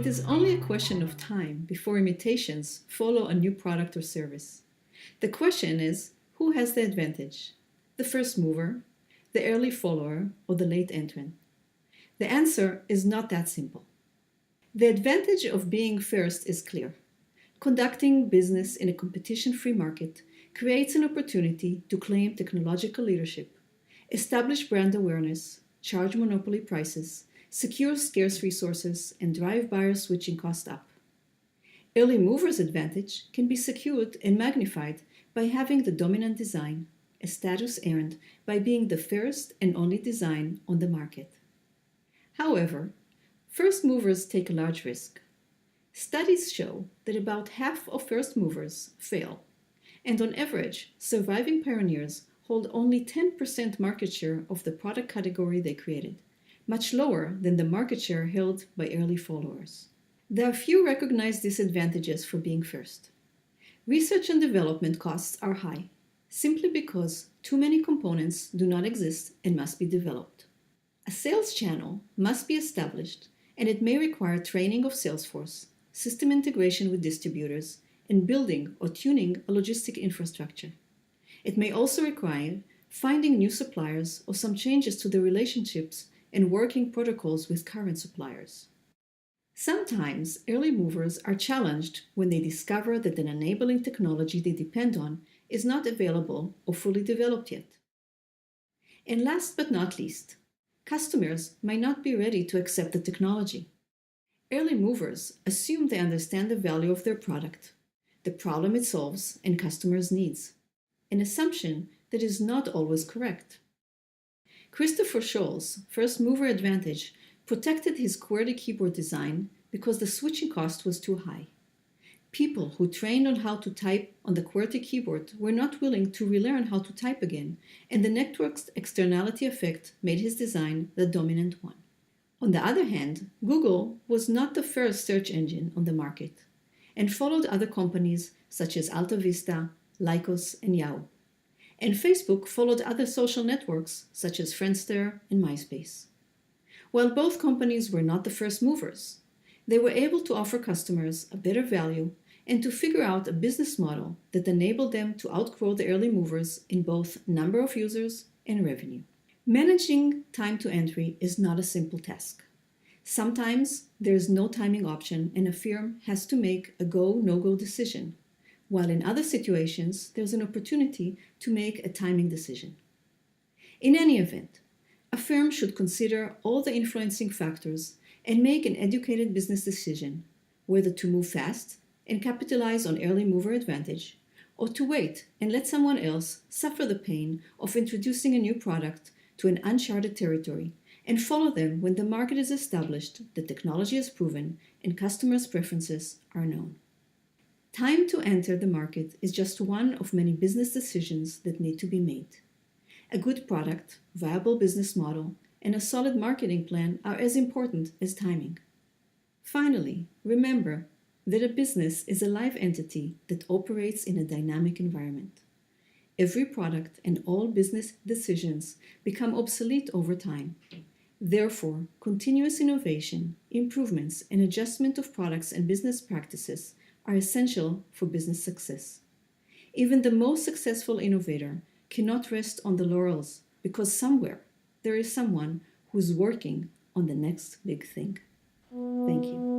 is only a question of time before imitations follow a new product or service. The question is, who has the advantage? The first mover, the early follower, or the late entrant? The answer is not that simple. The advantage of being first is clear. Conducting business in a competition-free market creates an opportunity to claim technological leadership, establish brand awareness, charge monopoly prices, secure scarce resources, and drive buyer switching costs up. Early movers' advantage can be secured and magnified by having the dominant design, a status earned by being the first and only design on the market. However, first movers take a large risk. Studies show that about half of first movers fail, and on average, surviving pioneers hold only 10% market share of the product category they created, much lower than the market share held by early followers. There are few recognized disadvantages for being first. Research and development costs are high, simply because too many components do not exist and must be developed. A sales channel must be established, and it may require training of salesforce, system integration with distributors, and building or tuning a logistic infrastructure. It may also require finding new suppliers or some changes to the relationships and working protocols with current suppliers. Sometimes early movers are challenged when they discover that an enabling technology they depend on is not available or fully developed yet. And last but not least, customers might not be ready to accept the technology. Early movers assume they understand the value of their product, the problem it solves, and customers' needs, an assumption that is not always correct. Christopher Scholl's first mover advantage protected his QWERTY keyboard design because the switching cost was too high. People who trained on how to type on the QWERTY keyboard were not willing to relearn how to type again, and the network's externality effect made his design the dominant one. On the other hand, Google was not the first search engine on the market and followed other companies such as Alta Vista, Lycos, and Yahoo. And Facebook followed other social networks such as Friendster and MySpace. While both companies were not the first movers, they were able to offer customers a better value and to figure out a business model that enabled them to outgrow the early movers in both number of users and revenue. Managing time to entry is not a simple task. Sometimes there is no timing option and a firm has to make a go, no-go decision, while in other situations there's an opportunity to make a timing decision. In any event, a firm should consider all the influencing factors and make an educated business decision, whether to move fast and capitalize on early mover advantage, or to wait and let someone else suffer the pain of introducing a new product to an uncharted territory and follow them when the market is established, the technology is proven, and customers' preferences are known. Time to enter the market is just one of many business decisions that need to be made. A good product, viable business model, and a solid marketing plan are as important as timing. Finally, remember that a business is a live entity that operates in a dynamic environment. Every product and all business decisions become obsolete over time. Therefore, continuous innovation, improvements, and adjustment of products and business practices are essential for business success. Even the most successful innovator cannot rest on the laurels because somewhere there is someone who's working on the next big thing. Thank you.